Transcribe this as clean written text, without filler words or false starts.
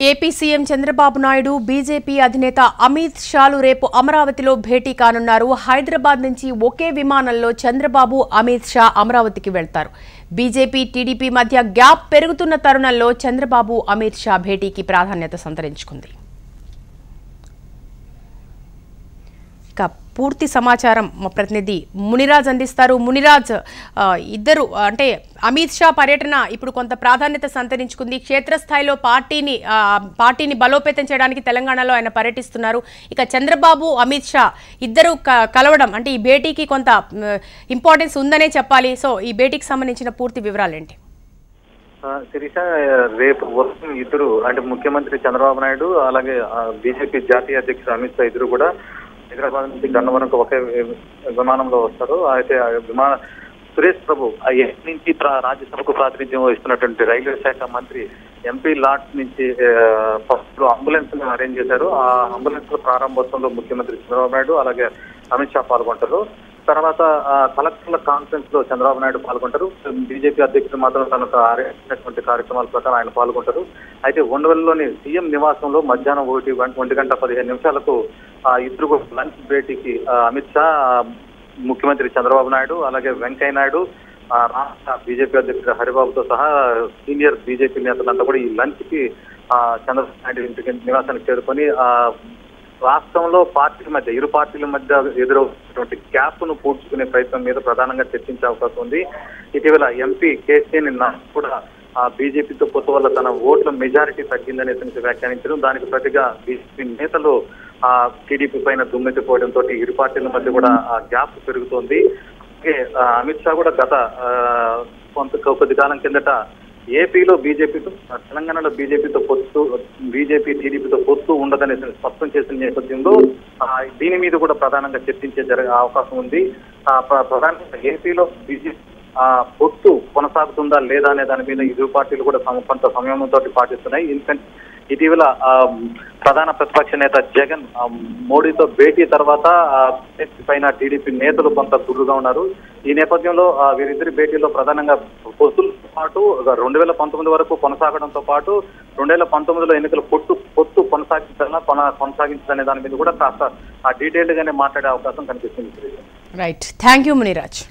AP CM Chandrababu Naidu BJP అధినేత అమిత్ షాలు రేపు అమరావతిలో భేటీ కానున్నారు. హైదరాబాద్ నుంచి ఒకే విమానంలో చంద్రబాబు అమిత్ షా అమరావతికి వెళ్తారు. బీజేపీ టీడీపీ మధ్య గ్యాప్ పెరుగుతున్న తరుణంలో చంద్రబాబు అమిత్ షా భేటీకి ప్రాధాన్యత సంతరించుకుంది. పూర్తి సమాచారం మా ప్రతినిధి మునిరాజ్ అందిస్తారు. మునిరాజ్, ఇద్దరు అంటే అమిత్ షా పర్యటన ఇప్పుడు కొంత ప్రాధాన్యత సంతరించుకుంది. క్షేత్రస్థాయిలో పార్టీని బలోపేతం చేయడానికి తెలంగాణలో ఆయన పర్యటిస్తున్నారు. ఇక చంద్రబాబు అమిత్ షా ఇద్దరు కలవడం అంటే ఈ భేటీకి కొంత ఇంపార్టెన్స్ ఉందనే చెప్పాలి. సో ఈ భేటీకి సంబంధించిన పూర్తి వివరాలు ఏంటి? శిరీష, రేపు ఉదయం ఇద్దరు అంటే ముఖ్యమంత్రి చంద్రబాబు నాయుడు అలాగే బీజేపీ జాతీయ అధ్యక్షుడు అమిత్ షా ఇద్దరు కూడా హైదరాబాద్ నుంచి గన్నవరంకు ఒకే విమానంలో వస్తారు. అయితే సురేష్ ప్రభు ఏపీ నుంచి రాజ్యసభకు ప్రాతినిధ్యం వహిస్తున్నటువంటి రైల్వే శాఖ మంత్రి ఎంపీ లాట్ నుంచి ఫస్ట్ అంబులెన్స్ అరేంజ్ చేశారు. ఆ అంబులెన్స్ ప్రారంభోత్సవంలో ముఖ్యమంత్రి చంద్రబాబు నాయుడు అలాగే అమిత్ షా పాల్గొంటారు. తర్వాత కలెక్టర్ల కాన్ఫరెన్స్ లో చంద్రబాబు నాయుడు పాల్గొంటారు. బీజేపీ అధ్యక్షుడు మాత్రం తనకు అరేంజినటువంటి కార్యక్రమాల ప్రకారం ఆయన పాల్గొంటారు. అయితే ఉండవల్లిలోని సీఎం నివాసంలో మధ్యాహ్నం 1:15 ఇద్దరు లంచ్ భేటీకి అమిత్ షా, ముఖ్యమంత్రి చంద్రబాబు నాయుడు అలాగే వెంకయ్య నాయుడు, రాష్ట్ర బీజేపీ అధ్యక్షుడు హరిబాబుతో సహా సీనియర్ బీజేపీ నేతలంతా కూడా ఈ లంచ్ కి చంద్రబాబు నాయుడు ఇంటికి నివాసానికి చేరుకొని రాష్ట్రంలో ఇరు పార్టీల మధ్య ఎదురవుతున్నటువంటి గ్యాప్ ను పూడ్చుకునే ప్రయత్నం మీద ప్రధానంగా చర్చించే అవకాశం ఉంది. ఇటీవల ఎంపీ కేసీని కూడా బీజేపీతో పొత్తు వల్ల తన ఓట్ల మెజారిటీ తగ్గిందనే వ్యాఖ్యానించడం, దానికి ప్రతిగా బీజేపీ నేతలు టీడీపీ పైన దుమ్మెత్తిపోవడంతో ఇరు పార్టీల మధ్య కూడా గ్యాప్ పెరుగుతోంది. అలాగే అమిత్ షా కూడా గత కొద్ది కాలం కిందట ఏపీలో బీజేపీతో తెలంగాణలో బీజేపీ టీడీపీతో పొత్తు ఉండదనే స్పష్టం చేసిన నేపథ్యంలో దీని మీద కూడా ప్రధానంగా చర్చించే అవకాశం ఉంది. ప్రధానంగా ఏపీలో బీజేపీ పొత్తు కొనసాగుతుందా లేదా అనే దాని మీద ఇరు పార్టీలు కూడా కొంత సమయంతో పాటిస్తున్నాయి. ఎందుకంటే ఇటీవల ప్రధాన ప్రతిపక్ష నేత జగన్ మోడీతో భేటీ తర్వాత పైన టీడీపీ నేతలు కొంత దుర్రుగా ఉన్నారు. ఈ నేపథ్యంలో వీరిద్దరి భేటీలో ప్రధానంగా పొత్తులతో పాటు 2019 వరకు కొనసాగడంతో పాటు 2019లో ఎన్నికల పొత్తు కొనసాగించాలనే దాని మీద కూడా కాస్త డీటెయిల్డ్ గానే మాట్లాడే అవకాశం కనిపిస్తుంది. Right, thank you Muniraj.